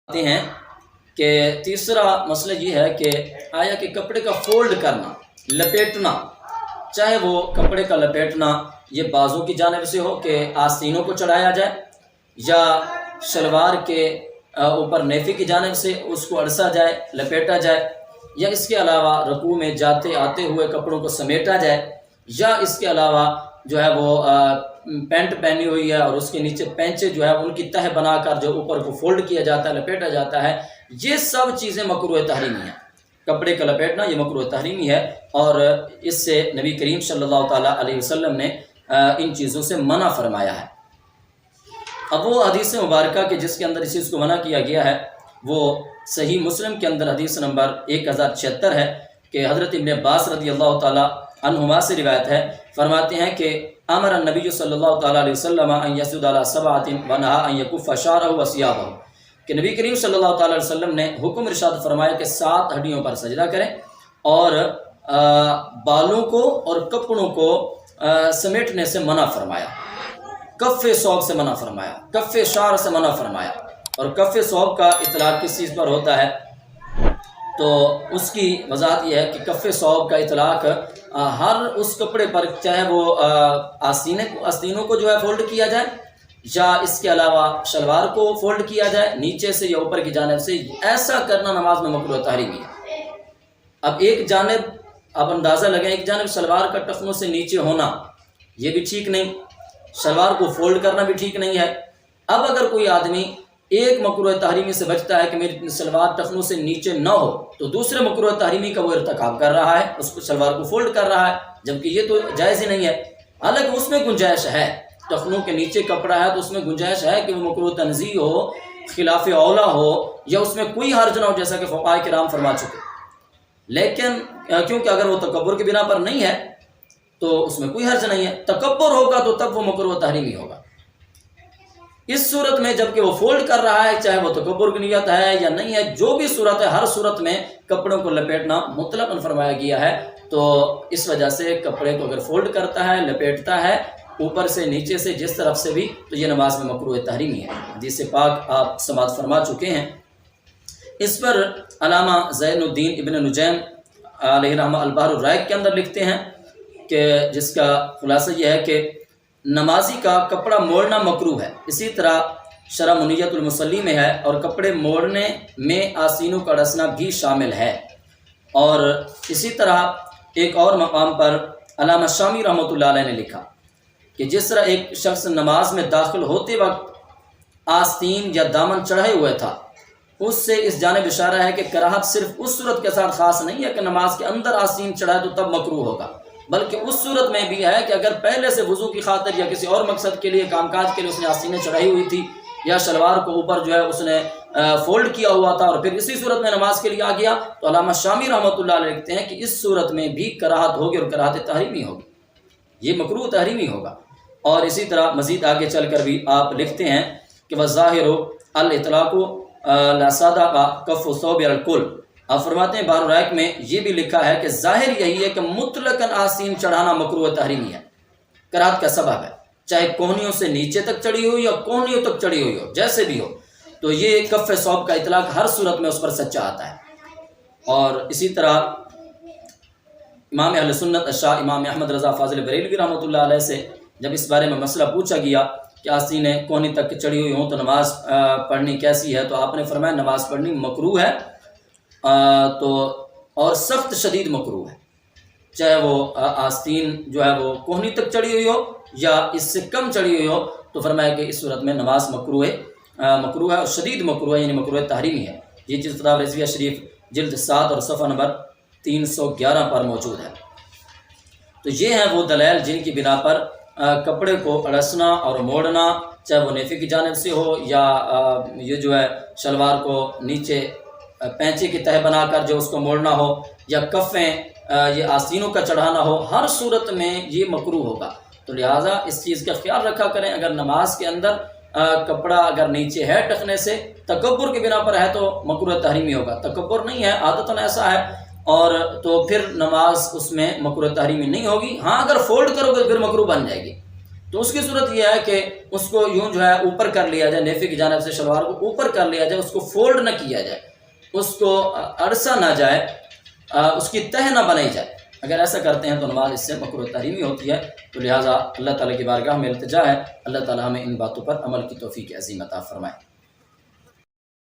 آتے ہیں کہ تیسرا مسئلہ یہ ہے کہ آیا کہ کپڑے کا فولڈ کرنا، لپیٹنا، چاہے وہ کپڑے کا لپیٹنا یہ بازو کی جانب سے ہو کہ آستینوں کو چڑھایا جائے، یا شلوار کے اوپر نیفی کی جانب سے اس کو اڑسا جائے، لپیٹا جائے، یا اس کے علاوہ رکوع میں جاتے آتے ہوئے کپڑوں کو سمیٹا جائے، یا اس کے علاوہ جو ہے وہ پینٹ پہنی ہوئی ہے اور اس کے نیچے پینچے جو ہے ان کی تہ بنا کر جو اوپر کو فولڈ کیا جاتا ہے، لپیٹا جاتا ہے، یہ سب چیزیں مکروہ تحریمی ہیں۔ کپڑے کا لپیٹنا یہ مکروہ تحریمی ہے، اور اس سے نبی کریم صلی اللہ تعالیٰ علیہ وسلم نے ان چیزوں سے منع فرمایا ہے۔ اب وہ حدیث مبارکہ کہ جس کے اندر اس چیز کو منع کیا گیا ہے، وہ صحیح مسلم کے اندر حدیث نمبر 1076 ہے کہ حضرت ابن عباس رضی اللہ تعالیٰ عنہما سے روایت ہے، فرماتے ہیں کہ امر النبی صلی اللہ تعالیٰ علیہ وسلم ان یسجد علی سبعۃ ونہا ان یکف شعرہ وثیابہ، کہ نبی کریم صلی اللہ تعالیٰ علیہ وسلم نے حکم ارشاد فرمایا کہ 7 ہڈیوں پر سجدہ کریں اور بالوں کو اور کپڑوں کو سمیٹنے سے منع فرمایا، کف ثوب سے منع فرمایا، کف شعر سے منع فرمایا۔ اور کف ثوب کا اطلاق کس چیز پر ہوتا ہے؟ تو اس کی وضاحت یہ ہے کہ کف ثوب کا اطلاق ہر اس کپڑے پر، چاہے وہ آستینوں کو جو ہے فولڈ کیا جائے، یا اس کے علاوہ شلوار کو فولڈ کیا جائے نیچے سے یا اوپر کی جانب سے، ایسا کرنا نماز میں مکروہ تحریمی ہے۔ اب ایک جانب آپ اندازہ لگائیں، ایک جانب شلوار کا ٹخنوں سے نیچے ہونا یہ بھی ٹھیک نہیں، شلوار کو فولڈ کرنا بھی ٹھیک نہیں ہے۔ اب اگر کوئی آدمی ایک مکروہ تحریمی سے بچتا ہے کہ میری شلوار ٹخنوں سے نیچے نہ ہو، تو دوسرے مکروہ تحریمی کا وہ ارتکاب کر رہا ہے، اس کو شلوار کو فولڈ کر رہا ہے، جبکہ یہ تو جائز ہی نہیں ہے۔ حالانکہ اس میں گنجائش ہے، ٹخنوں کے نیچے کپڑا ہے تو اس میں گنجائش ہے کہ وہ مکروہ تنزیہ ہو، خلاف اولا ہو، یا اس میں کوئی حرج نہ ہو، جیسا کہ فقہاء کرام فرما چکے۔ لیکن کیونکہ اگر وہ تکبر کی بنا پر نہیں ہے تو اس میں کوئی حرج نہیں ہے، تکبر ہوگا تو تب وہ مکروہ تحریمی ہوگا۔ اس صورت میں جب کہ وہ فولڈ کر رہا ہے، چاہے وہ تکبر کی نیت ہے یا نہیں ہے، جو بھی صورت ہے، ہر صورت میں کپڑوں کو لپیٹنا مطلقاً فرمایا گیا ہے۔ تو اس وجہ سے کپڑے کو اگر فولڈ کرتا ہے، لپیٹتا ہے اوپر سے نیچے سے جس طرف سے بھی، تو یہ نماز میں مکروہ تحریمی ہے۔ حدیث پاک آپ سماعت فرما چکے ہیں۔ اس پر علامہ زین الدین ابن نجیم علیہ رحمہ البحر الرائق کے اندر لکھتے ہیں کہ جس کا خلاصہ یہ ہے کہ نمازی کا کپڑا موڑنا مکروہ ہے۔ اسی طرح شرح منیت المصلی میں ہے، اور کپڑے موڑنے میں آستینوں کا ڈسنا بھی شامل ہے۔ اور اسی طرح ایک اور مقام پر علامہ شامی رحمۃ اللہ علیہ نے لکھا کہ جس طرح ایک شخص نماز میں داخل ہوتے وقت آستین یا دامن چڑھائے ہوئے تھا، اس سے اس جانب اشارہ ہے کہ کراہت صرف اس صورت کے ساتھ خاص نہیں ہے کہ نماز کے اندر آستین چڑھائے تو تب مکروہ ہوگا، بلکہ اس صورت میں بھی ہے کہ اگر پہلے سے وضو کی خاطر یا کسی اور مقصد کے لیے، کام کاج کے لیے اس نے آستینیں چڑھائی ہوئی تھی، یا شلوار کو اوپر جو ہے اس نے فولڈ کیا ہوا تھا اور پھر اسی صورت میں نماز کے لیے آ گیا، تو علامہ شامی رحمۃ اللہ علیہ لکھتے ہیں کہ اس صورت میں بھی کراہت ہوگی اور کراہت تحریمی ہوگی، یہ مکروہ تحریمی ہوگا۔ اور اسی طرح مزید آگے چل کر بھی آپ لکھتے ہیں کہ وَالظَّاهِرُ الْإِطْلَاقُ لَا صَدَقَ كَفُّ الثَّوْبِ عَلَى الْكُلِّ۔ آپ فرماتے ہیں بحر الرائق میں یہ بھی لکھا ہے کہ ظاہر یہی ہے کہ مطلقاً آستین چڑھانا مکروہ تحریمی ہے، کراہت کا سبب ہے، چاہے کوہنیوں سے نیچے تک چڑھی ہوئی یا کوہنیوں تک چڑھی ہوئی ہو، جیسے بھی ہو، تو یہ کف ثوب کا اطلاق ہر صورت میں اس پر سچا آتا ہے۔ اور اسی طرح امام اہل سنت الشاہ امام احمد رضا فاضل بریلوی رحمۃ اللہ علیہ سے جب اس بارے میں مسئلہ پوچھا گیا کہ آستینیں کوہنی تک چڑھی ہوئی ہوں تو نماز پڑھنی کیسی ہے، تو آپ نے فرمایا نماز پڑھنی مکروہ ہے، تو اور سخت شدید مکروہ ہے، چاہے وہ آستین جو ہے وہ کوہنی تک چڑھی ہوئی ہو یا اس سے کم چڑھی ہوئی ہو، تو فرمایا کہ اس صورت میں نماز مکروہ ہے اور شدید مکروہ ہے، یعنی مکروہ تحریمی ہے۔ یہ چیز کتاب رضویہ شریف جلد 7 اور صفحہ نمبر 311 پر موجود ہے۔ تو یہ ہیں وہ دلائل جن کی بنا پر کپڑے کو اڑسنا اور موڑنا، چاہے وہ نیفی کی جانب سے ہو یا یہ جو ہے شلوار کو نیچے پینچے کی تہ بنا کر جو اس کو موڑنا ہو، یا کفیں یہ آستینوں کا چڑھانا ہو، ہر صورت میں یہ مکروہ ہوگا۔ تو لہٰذا اس چیز کا خیال رکھا کریں، اگر نماز کے اندر کپڑا اگر نیچے ہے ٹخنے سے، تکبر کے بنا پر ہے تو مکروہ تحریمی ہوگا، تکبر نہیں ہے، عادتاً ایسا ہے، اور تو پھر نماز اس میں مکروہ تحریمی نہیں ہوگی۔ ہاں اگر فولڈ کرو گے پھر مکروہ بن جائے گی، تو اس کی صورت یہ ہے کہ اس کو یوں جو ہے اوپر کر لیا جائے، نیفی کی جانب سے شلوار کو اوپر کر لیا جائے، اس کو فولڈ نہ کیا جائے، اس کو عرصہ نہ جائے، اس کی تہ نہ بنائی جائے۔ اگر ایسا کرتے ہیں تو نماز اس سے مکروہ تحریمی ہوتی ہے۔ تو لہٰذا اللہ تعالیٰ کی بارگاہ میں التجا ہے، اللہ تعالیٰ ہمیں ان باتوں پر عمل کی توفیق عظیم عطا فرمائے۔